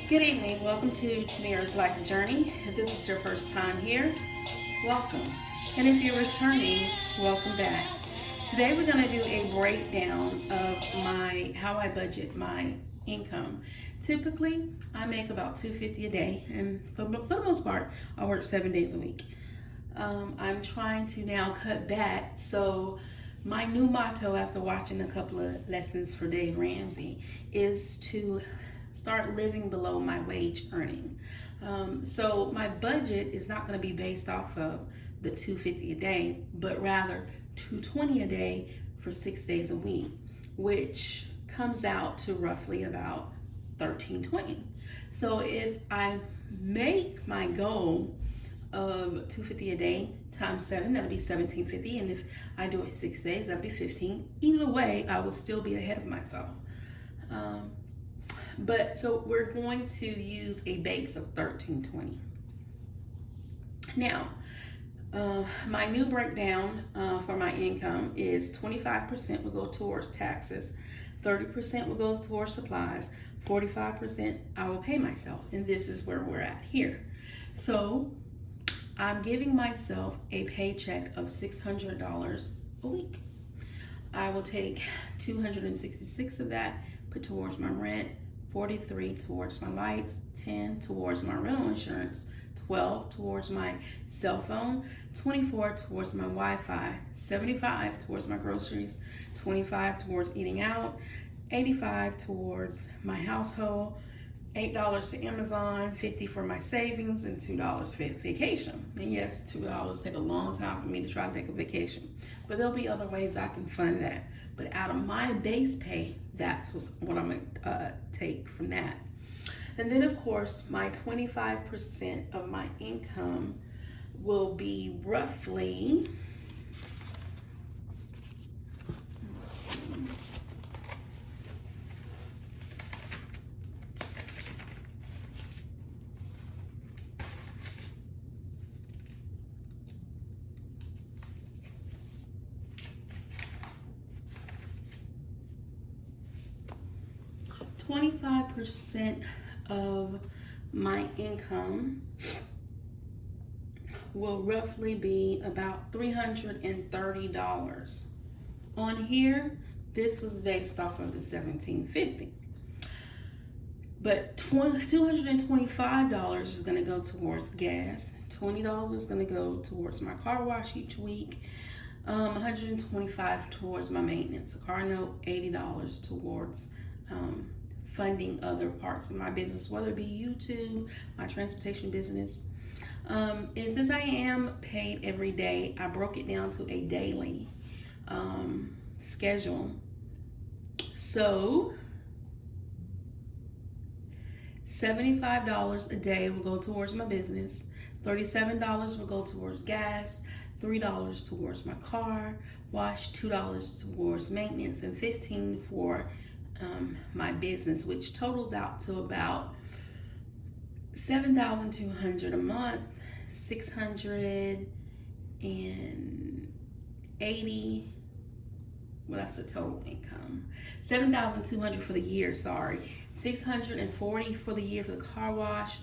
Good evening. Welcome to Tamira's Life Journey. If this is your first time here, welcome. And if you're returning, welcome back. Today we're going to do a breakdown of how I budget my income. Typically, I make about $250 a day, and for the most part, I work 7 days a week. I'm trying to now cut back, so my new motto after watching a couple of lessons for Dave Ramsey is to start living below my wage earning. So my budget is not going to be based off of the $250 a day, but rather $220 a day for 6 days a week, which comes out to roughly about $13.20. So if I make my goal of $250 a day times 7, that'll be $17.50, and if I do it 6 days, that'll be 15. Either way, I will still be ahead of myself. But so we're going to use a base of $13.20. Now, my new breakdown for my income is 25% will go towards taxes, 30% will go towards supplies, 45% I will pay myself, and this is where we're at here. So I'm giving myself a paycheck of $600 a week. I will take 266 of that, put towards my rent, 43 towards my lights, 10 towards my rental insurance, 12 towards my cell phone, 24 towards my Wi-Fi, 75 towards my groceries, 25 towards eating out, 85 towards my household, $8 to Amazon, 50 for my savings, and $2 for vacation. And yes, $2 take a long time for me to try to take a vacation, but there'll be other ways I can fund that. But out of my base pay, that's what I'm gonna take from that. And then of course, my 25% of my income will be roughly, 25% of my income will roughly be about $330. On here, this was based off of the $17.50. But $225 is going to go towards gas. $20 is going to go towards my car wash each week. $125 towards my maintenance, a car note, $80 towards funding other parts of my business, whether it be YouTube, my transportation business. And since I am paid every day, I broke it down to a daily schedule. So $75 a day will go towards my business, $37 will go towards gas, $3 towards my car wash, $2 towards maintenance, and $15 for my business, which totals out to about $7,200 a month, $680. Well, that's the total income. $7,200 for the year. Sorry, $640 for the year for the car wash,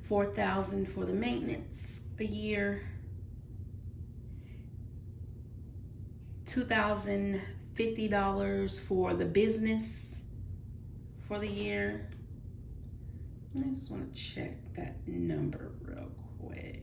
$4,000 for the maintenance a year, $2,050 for the business for the year. I just want to check that number real quick.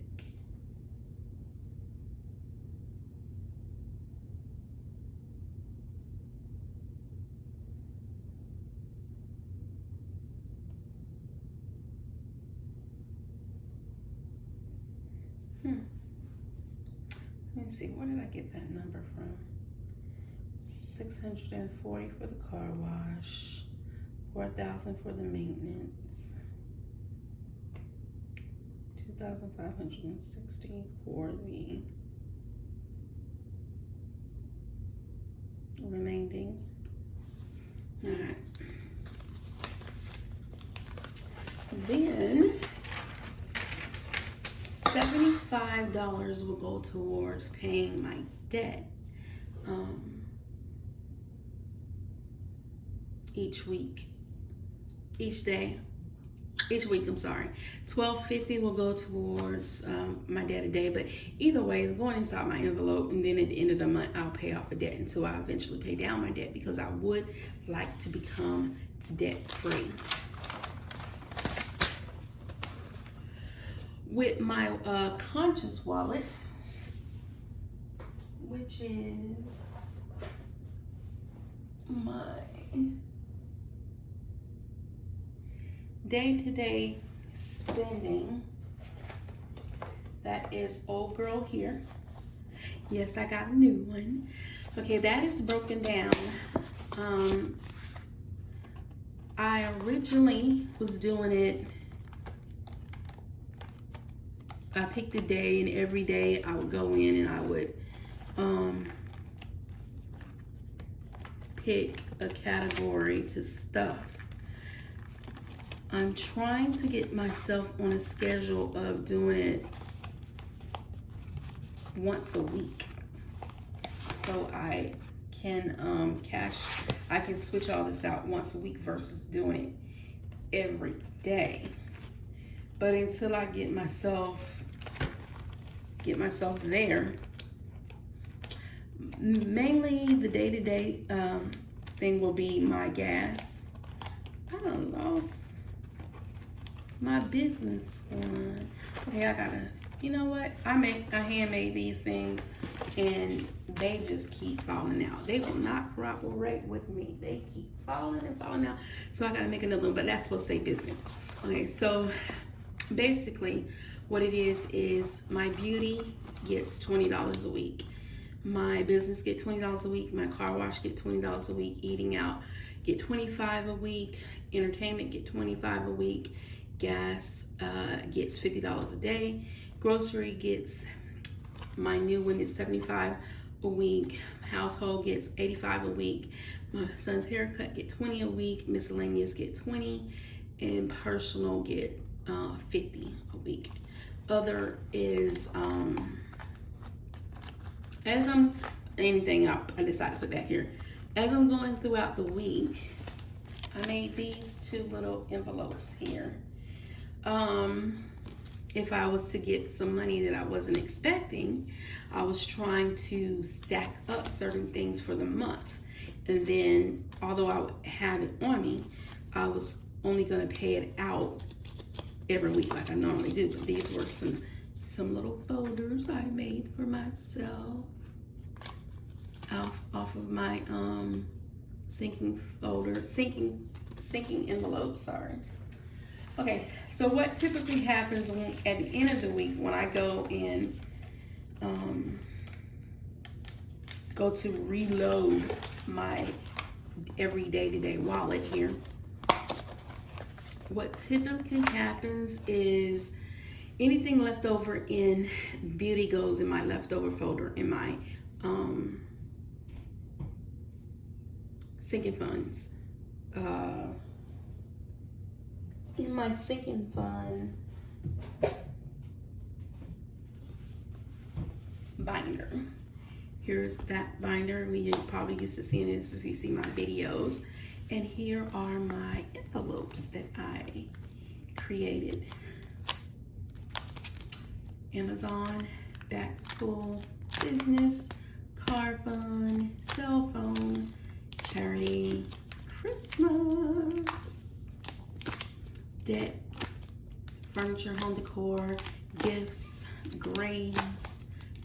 Let me see, where did I get that number from? 640 for the car wash, 4,000 for the maintenance, 2,560 for the remaining. All right. Then $75 will go towards paying my debt each week, each day. each week, I'm sorry. $12.50 will go towards my day-to-day, but either way, it's going inside my envelope, and then at the end of the month, I'll pay off a debt until I eventually pay down my debt, because I would like to become debt-free. With my Conscious wallet, which is my day-to-day spending, that is old girl here. Yes, I got a new one. Okay, that is broken down. I originally was doing it, I picked a day, and every day I would go in and I would pick a category to stuff. I'm trying to get myself on a schedule of doing it once a week, so I can I can switch all this out once a week versus doing it every day. But until I get myself there, mainly the day-to-day thing will be my gas. I done lost my business one. Okay, I gotta, you know what? I handmade these things, and they just keep falling out. They will not cooperate with me. They keep falling and falling out. So I gotta make another one, but that's supposed to say business. Okay, so basically what it is my beauty gets $20 a week. My business get $20 a week. My car wash get $20 a week. Eating out get $25 a week. Entertainment get $25 a week. Gas gets $50 a day. Grocery gets, my new one is $75 a week. Household gets $85 a week. My son's haircut get $20 a week. Miscellaneous get $20, and personal get $50 a week. Other is as I'm anything up, I decided to put that here. As I'm going throughout the week, I made these two little envelopes here. If I was to get some money that I wasn't expecting, I was trying to stack up certain things for the month. And then, although I would have it on me, I was only going to pay it out every week like I normally do. But these were some little folders I made for myself off of my sinking envelope, sorry. Okay, so what typically happens at the end of the week when I go in, go to reload my every day-to-day wallet here, what typically happens is anything left over in beauty goes in my leftover folder in my sinking funds. In my sinking fund binder. Here's that binder. We probably used to seeing this if you see my videos. And here are my envelopes that I created. Amazon, back to school, business, car fund, cell phone, charity, Christmas, debt, furniture, home decor, gifts, grades,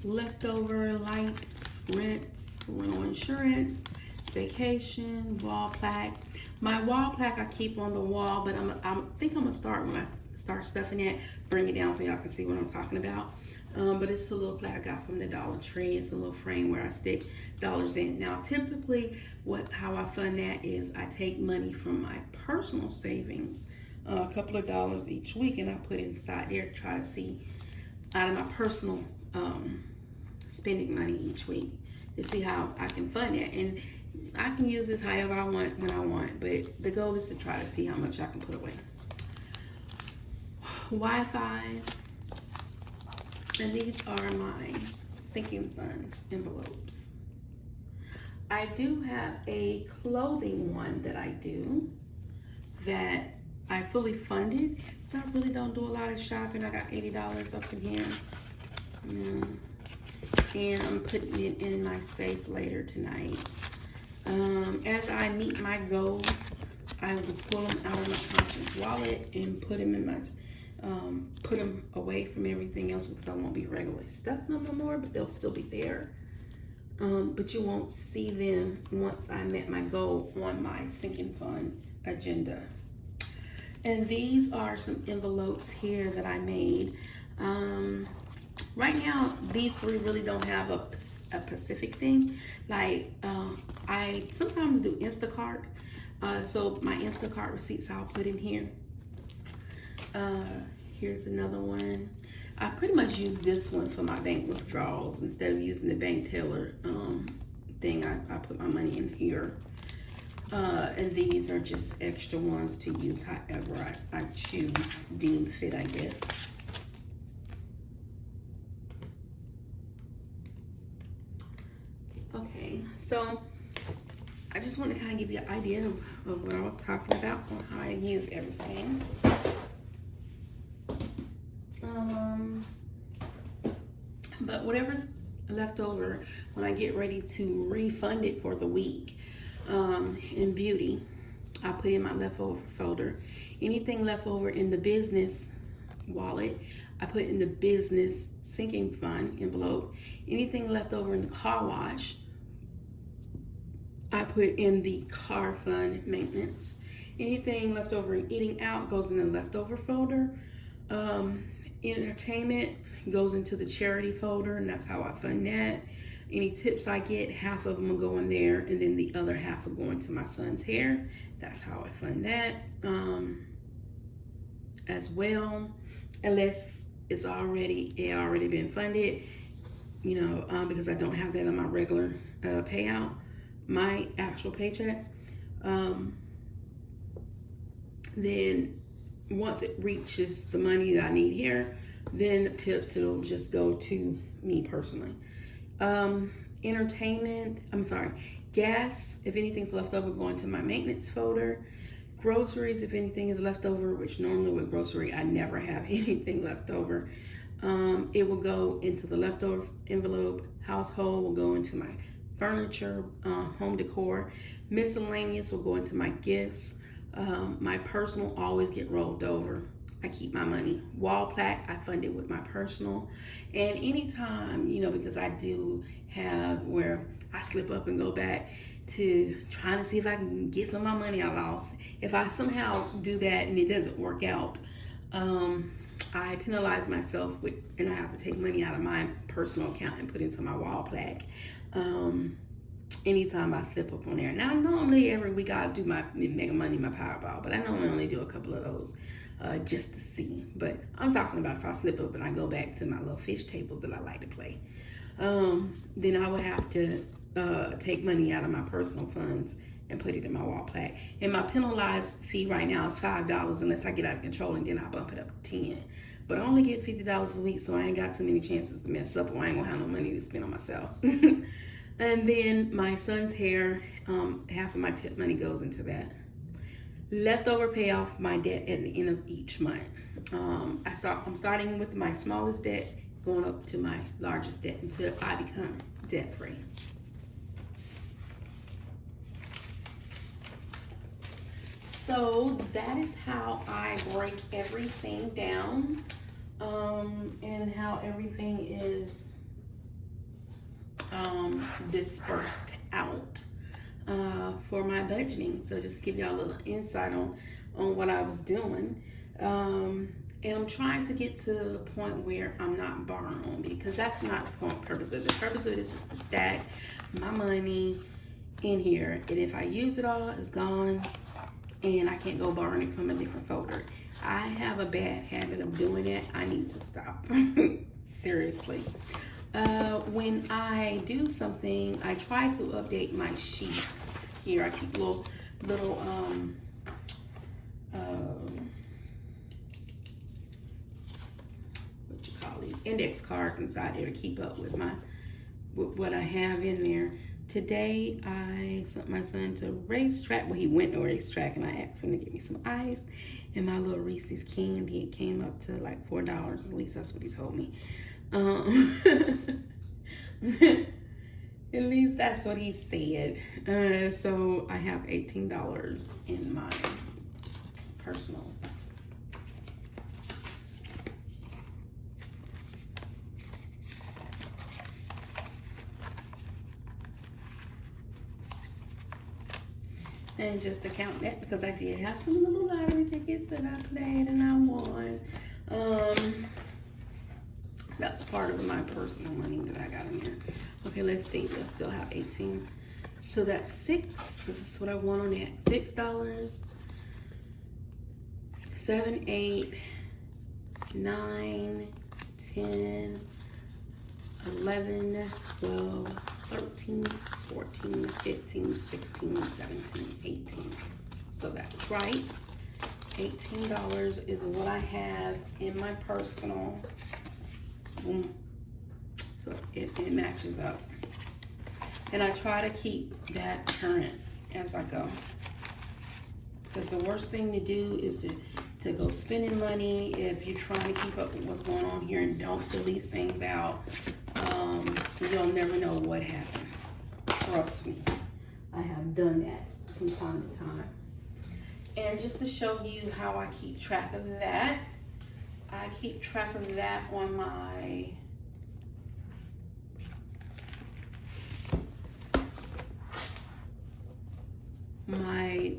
leftover, lights, rents, rental insurance, vacation, wall plaque. My wall plaque I keep on the wall, but I think I'm gonna start when I start stuffing it, bring it down so y'all can see what I'm talking about. But it's a little plaque I got from the Dollar Tree. It's a little frame where I stick dollars in. Now, typically, how I fund that is I take money from my personal savings, a couple of dollars each week, and I put it inside there to try to see out of my personal spending money each week to see how I can fund that. And I can use this however I want, when I want, but the goal is to try to see how much I can put away. Wi-Fi, and these are my sinking funds envelopes. I do have a clothing one that I do that I fully funded, so I really don't do a lot of shopping. I got $80 up in here. And I'm putting it in my safe later tonight. As I meet my goals, I will pull them out of my conscious wallet and put them in my, put them away from everything else because I won't be regularly stuffing them no more, but they'll still be there. But you won't see them once I met my goal on my sinking fund agenda. And these are some envelopes here that I made. Right now, these three really don't have a specific thing. Like, I sometimes do Instacart. So my Instacart receipts I'll put in here. Here's another one. I pretty much use this one for my bank withdrawals. Instead of using the bank teller thing, I put my money in here. And these are just extra ones to use however I choose, deem fit, I guess. Okay, so I just want to kind of give you an idea of what I was talking about on how I use everything. But whatever's left over when I get ready to refund it for the week in beauty, I put in my leftover folder. Anything left over in the business wallet, I put in the business sinking fund envelope. Anything left over in the car wash, I put in the car fund maintenance. Anything left over in eating out goes in the leftover folder. Entertainment goes into the charity folder, and that's how I fund that. Any tips I get, half of them will go in there, and then the other half will go into my son's hair. That's how I fund that as well, unless it already been funded, you know, because I don't have that on my regular payout, my actual paycheck. Then once it reaches the money that I need here, then the tips, it'll just go to me personally. Gas, if anything's left over, going to my maintenance folder. Groceries, if anything is left over, which normally with grocery, I never have anything left over. It will go into the leftover envelope. Household will go into my furniture, home decor. Miscellaneous will go into my gifts. My personal always get rolled over. I keep my money. Wall plaque, I fund it with my personal. And anytime, you know, because I do have where I slip up and go back to trying to see if I can get some of my money I lost. If I somehow do that and it doesn't work out, I penalize myself and I have to take money out of my personal account and put into my wall plaque. Anytime I slip up on there. Now, normally every week I do my Mega Money, my Powerball, but I normally only do a couple of those just to see. But I'm talking about if I slip up and I go back to my little fish tables that I like to play, then I would have to take money out of my personal funds and put it in my wall plaque. And my penalized fee right now is $5 unless I get out of control, and then I bump it up to 10. But I only get $50 a week, so I ain't got too many chances to mess up, or I ain't gonna have no money to spend on myself. And then my son's hair, half of my tip money goes into that. Leftover pay off my debt at the end of each month. I'm starting with my smallest debt, going up to my largest debt until I become debt free. So that is how I break everything down, and how everything is dispersed out for my budgeting. So just to give y'all a little insight on what I was doing. And I'm trying to get to a point where I'm not borrowing, because that's not the purpose of it. The purpose of this is to stack my money in here, and if I use it all, it's gone, and I can't go borrowing it from a different folder. I have a bad habit of doing it. I need to stop. Seriously. When I do something, I try to update my sheets. Here I keep little what you call these, index cards inside there to keep up with what I have in there Today I sent my son to racetrack. Well, he went to racetrack and I asked him to get me some ice and my little Reese's candy. It came up to like $4. At least that's what he told me. At least that's what he said. So I have $18 in my personal. And just to count that, because I did have some little lottery tickets that I played and I won. That's part of my personal money that I got in there. Okay, let's see. I still have 18. So that's $6. This is what I won on that. $6. 7, 8, 9, 10, 11, 12, 13, 14, 15, 16, 17, 18. So that's right. $18 is what I have in my personal. So it matches up. And I try to keep that current as I go. Because the worst thing to do is to go spending money if you're trying to keep up with what's going on here and don't fill these things out. You'll never know what happened. Trust me. I have done that from time to time. And just to show you how I keep track of that, I keep track of that on my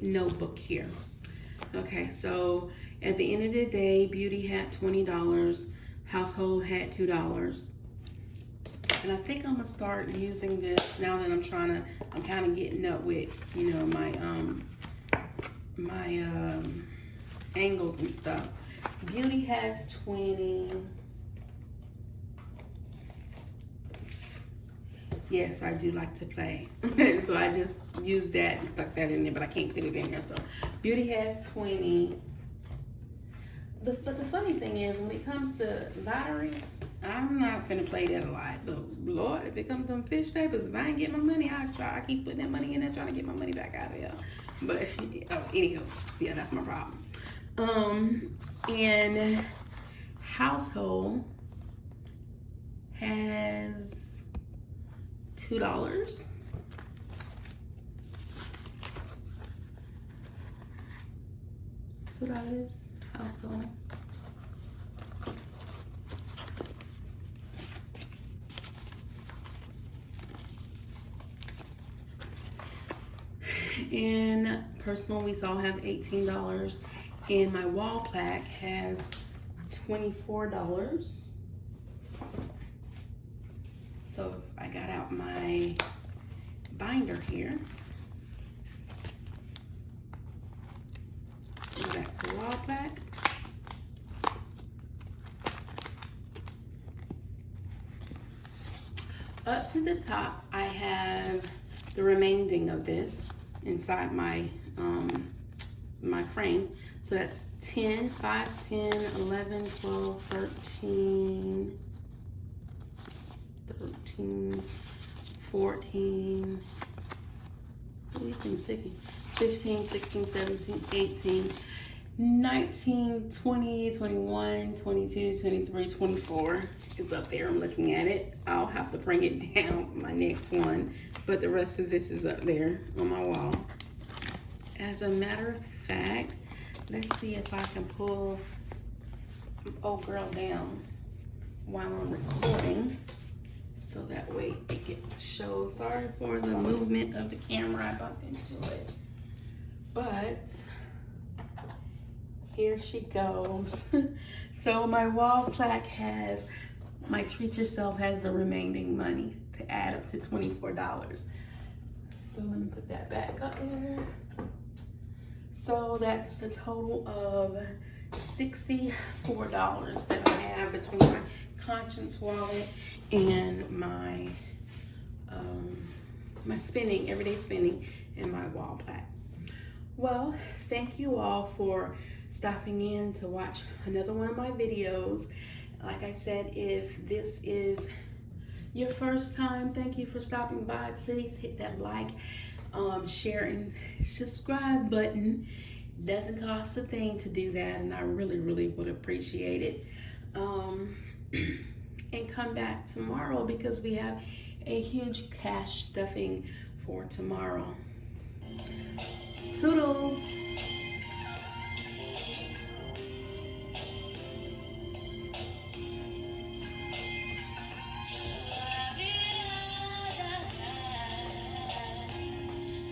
notebook here. Okay, so at the end of the day, beauty had $20, household had $2. And I think I'm gonna start using this now that I'm kind of getting up with, you know, my angles and stuff. Beauty has 20. Yes, I do like to play. So I just used that and stuck that in there, but I can't put it in there. So Beauty has 20. But the funny thing is, when it comes to lottery, I'm not gonna play that a lot. But Lord, if it comes to them fish tables, if I ain't get my money, I keep putting that money in there, trying to get my money back out of there. But anyhow, yeah, that's my problem. And household has $2. $2 household. And personal, we all have $18. And my wall plaque has $24. So I got out my binder here. That's the wall plaque. Up to the top, I have the remaining of this inside my my frame. So that's 10, 5, 10, 11, 12, 13, 14, 15, 16, 17, 18, 19, 20, 21, 22, 23, 24 is up there. I'm looking at it. I'll have to bring it down for my next one, but the rest of this is up there on my wall. As a matter of fact, let's see if I can pull old girl down while I'm recording, so that way it can show. Sorry for the movement of the camera, I bumped into it. But here she goes. So my wall plaque has, my Treat Yourself has the remaining money to add up to $24. So let me put that back up there. So that's a total of $64 that I have between my Conscience wallet and my my spending, everyday spending, and my wall plaque. Well, thank you all for stopping in to watch another one of my videos. Like I said, if this is your first time, thank you for stopping by. Please hit that like, share, and subscribe button. Doesn't cost a thing to do that, and I really, really would appreciate it. Um, and come back tomorrow because we have a huge cash stuffing for tomorrow.